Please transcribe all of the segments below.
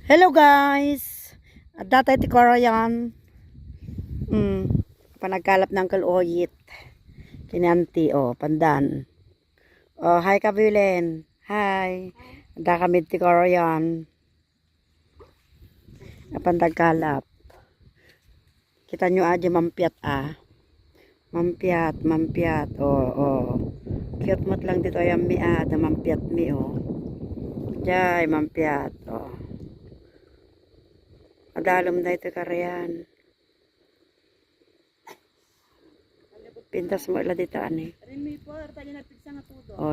Hello guys! At dati ti Korean. Panagkalap ng kaluyit. Kinanti pandan. Hi Kabilen. Hi. Ada kami ti Korean. Pandagkalap. Kita nyo aja mampiat Mampiat. Cute mo't lang dito yung da mampiat mi Jay, mampiat Adalom na ito karayan. Pintas mo ila dito ani.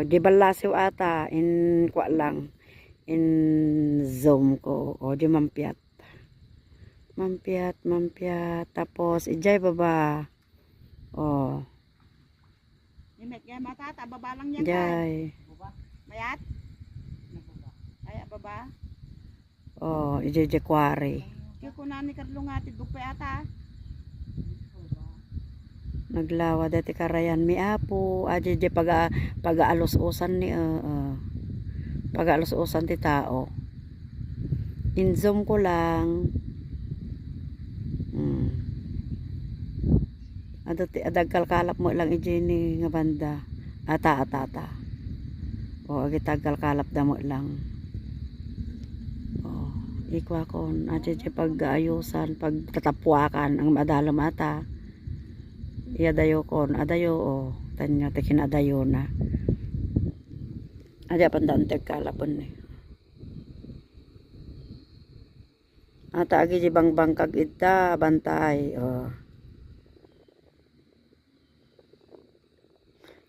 Di balasiw ata. In kwa lang. In zoom ko. Di mampiat. Mampiat. Tapos, ijay baba. Imet yan mata. Baba lang yan. Jay. Mayat? Ay, baba. Ijay kwari. Kunan ni Carlo nga tidugpay ata. Naglawa dati karayan mi apo aje pag-aalos-usan ni pag-aalos-usan ti tao. In-zoom ko lang. Adagkalkalap mo lang ije ni nga banda. Ata. Agi tagkalkalap da mo lang. Ikwa kon aje pag-ayusan pagtatapwakan ang madalam ata iyadayo kon adayo tanyo tekin adayo na aja pandanteg kalapon ni ata agi di bangbangkag ita bantay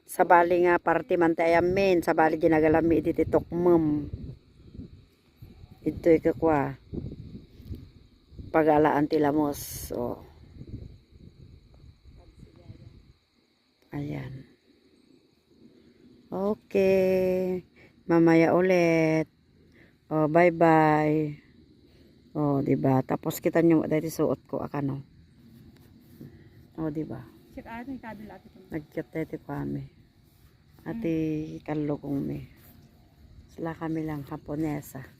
sabali nga party man tayamin sabali ginagalami iti tokmem ito ikakwa pag-alaan tilamos ayan okay mamaya ulit bye bye diba tapos kita nyo dahil suot ko akano diba nagkit dahil kami ati kallo kong me sila kami lang Haponesa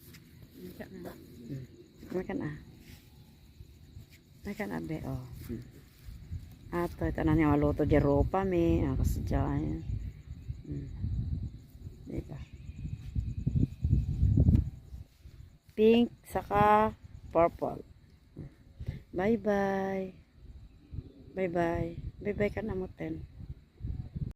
Makan abe ato ito na niya maluto di ropa mi kasi dyan diba pink saka purple bye bye ka na mo ten